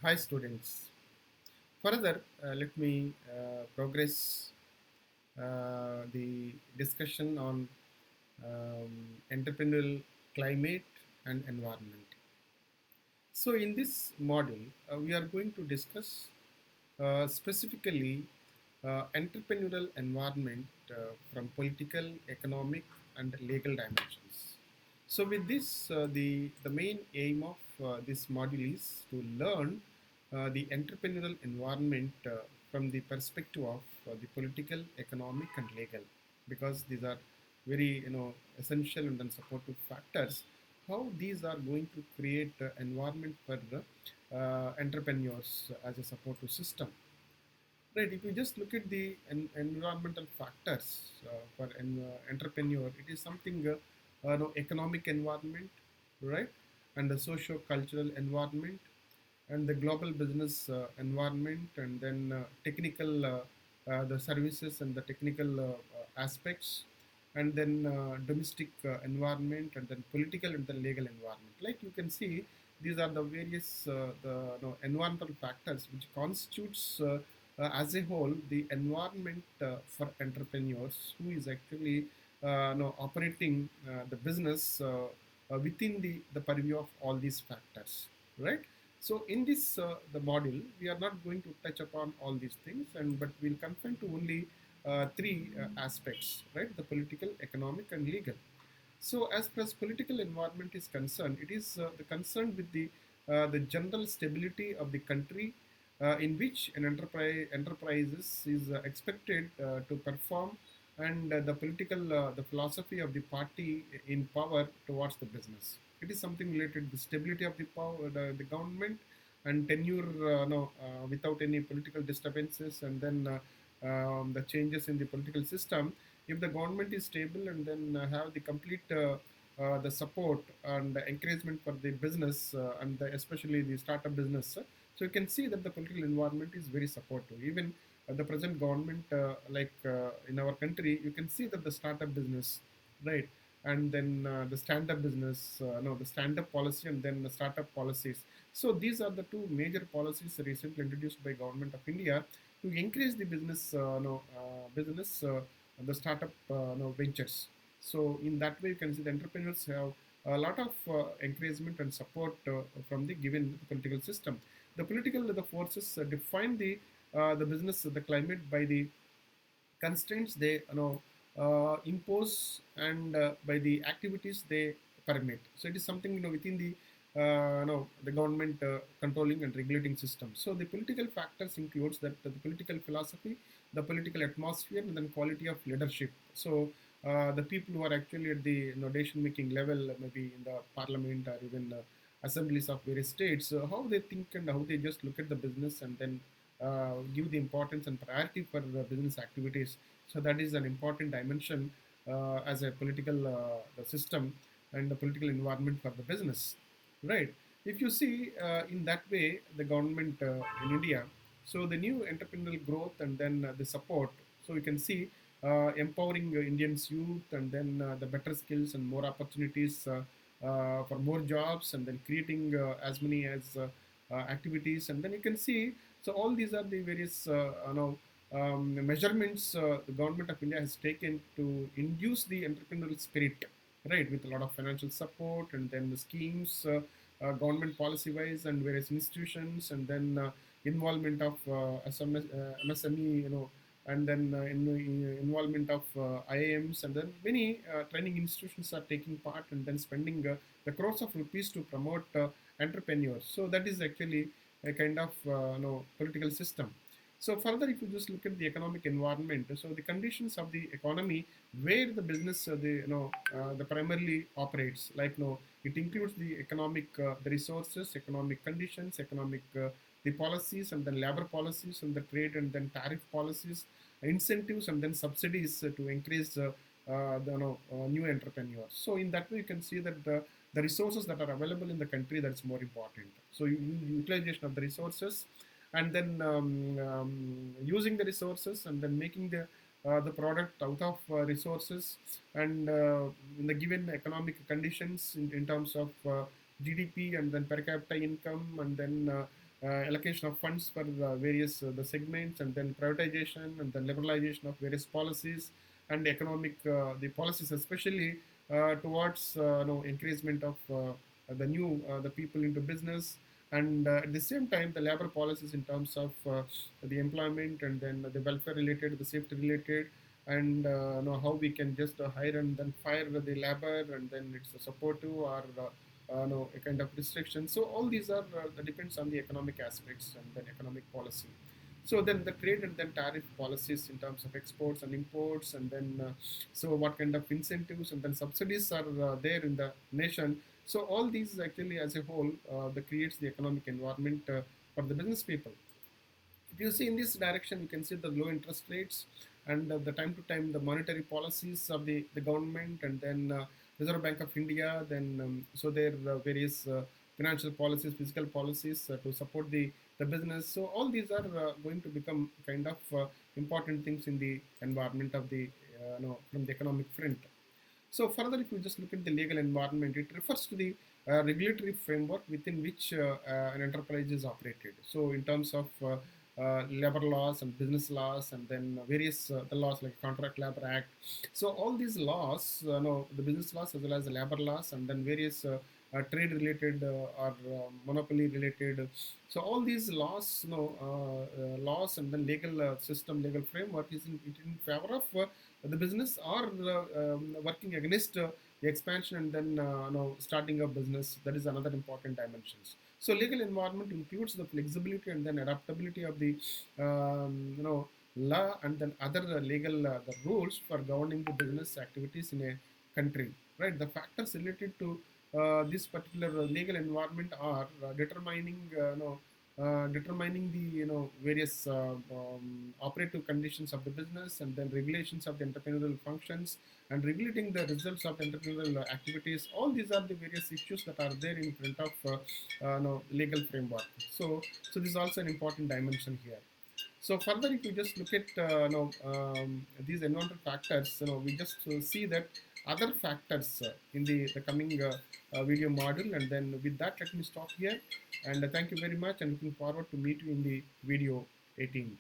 Hi students. Further, let me progress the discussion on entrepreneurial climate and environment. So in this module, we are going to discuss specifically entrepreneurial environment from political, economic, and legal dimensions. So with this, the main aim of this module is to learn the entrepreneurial environment from the perspective of the political, economic, and legal, because these are very essential and then supportive factors. How these are going to create environment for entrepreneurs as a supportive system. Right, if you just look at the environmental factors for an entrepreneur, it is something no, economic environment, right, and the socio-cultural environment, and the global business environment, and then technical, the services and the technical aspects, and then domestic environment, and then political and the legal environment. Like you can see, these are the various environmental factors which constitutes as a whole the environment for entrepreneurs who is actually operating the business within the purview of all these factors, right? So in this the module, we are not going to touch upon all these things, and but we'll confine to only three aspects, right? The political, economic, and legal. So as far as political environment is concerned, it is the concern with the general stability of the country in which an enterprises is expected to perform, and the political the philosophy of the party in power towards the business. It is something related to the stability of the power, the government, and tenure no, without any political disturbances, and then the changes in the political system. If the government is stable and then have the complete the support and the encouragement for the business and especially the startup business, so you can see that the political environment is very supportive. Even the present government, in our country, you can see that the startup business, right, and then the stand-up business, no, the stand-up policy, and then the startup policies. So these are the two major policies recently introduced by Government of India to increase the business, no, business, the startup, no, ventures. So in that way, you can see the entrepreneurs have a lot of encouragement and support from the given political system. The political the forces define the business, the climate by the constraints they impose, and by the activities they permit. So it is something within the the government controlling and regulating system. So the political factors includes that the political philosophy, the political atmosphere, and then quality of leadership. So the people who are actually at the decision making level, maybe in the parliament or even assemblies of various states, how they think and how they just look at the business, and then give the importance and priority for business activities. So that is an important dimension as a political system and the political environment for the business, right? If you see in that way, the government in India, so the new entrepreneurial growth and then the support. So you can see empowering Indians youth, and then the better skills and more opportunities for more jobs, and then creating as many as activities, and then you can see. So all these are the various measurements the government of India has taken to induce the entrepreneurial spirit, right, with a lot of financial support, and then the schemes, government policy wise, and various institutions, and then involvement of MSME, and then involvement of IIMs, and then many training institutions are taking part, and then spending the crores of rupees to promote entrepreneurs. So that is actually a kind of political system. So further, if you just look at the economic environment, so the conditions of the economy where the business the primarily operates, like it includes the economic the resources, economic conditions, economic the policies, and then labor policies, and the trade and then tariff policies, incentives, and then subsidies to increase the new entrepreneurs. So in that way, you can see that the resources that are available in the country, that's more important. So utilization of the resources, and then using the resources, and then making the product out of resources, and in the given economic conditions in terms of GDP, and then per capita income, and then allocation of funds for various the segments, and then privatization, and then liberalization of various policies and economic the policies, especially towards encouragement of the people into business, and at the same time the labor policies in terms of the employment, and then the welfare related, the safety related, and how we can just hire and then fire the labor, and then it's a supportive or no, a kind of restriction. So all these are that depends on the economic aspects and then economic policy. So then the trade and then tariff policies in terms of exports and imports, and then so what kind of incentives and then subsidies are there in the nation. So all these actually as a whole that creates the economic environment for the business people. If you see in this direction, you can see the low interest rates, and the time to time the monetary policies of the government, and then Reserve Bank of India, then so there are various financial policies, fiscal policies to support the business. So all these are going to become kind of important things in the environment of the from the economic front. So further, if you just look at the legal environment, it refers to the regulatory framework within which an enterprise is operated. So in terms of labor laws and business laws, and then various the laws like Contract Labor Act. So all these laws, the business laws as well as the labor laws, and then various trade related or monopoly related. So all these laws, laws and then legal system, legal framework is in favor of the business, or working against the expansion and then starting a business. That is another important dimensions. So legal environment includes the flexibility and then adaptability of the law, and then other legal the rules for governing the business activities in a country, right? The factors related to this particular legal environment are determining the various operative conditions of the business, and then regulations of the entrepreneurial functions, and regulating the results of the entrepreneurial activities. All these are the various issues that are there in front of legal framework. So this is also an important dimension here. So further, if you just look at these environmental factors, we just see that other factors in the coming video module. And then with that, let me stop here. And thank you very much, and looking forward to meet you in the video 18.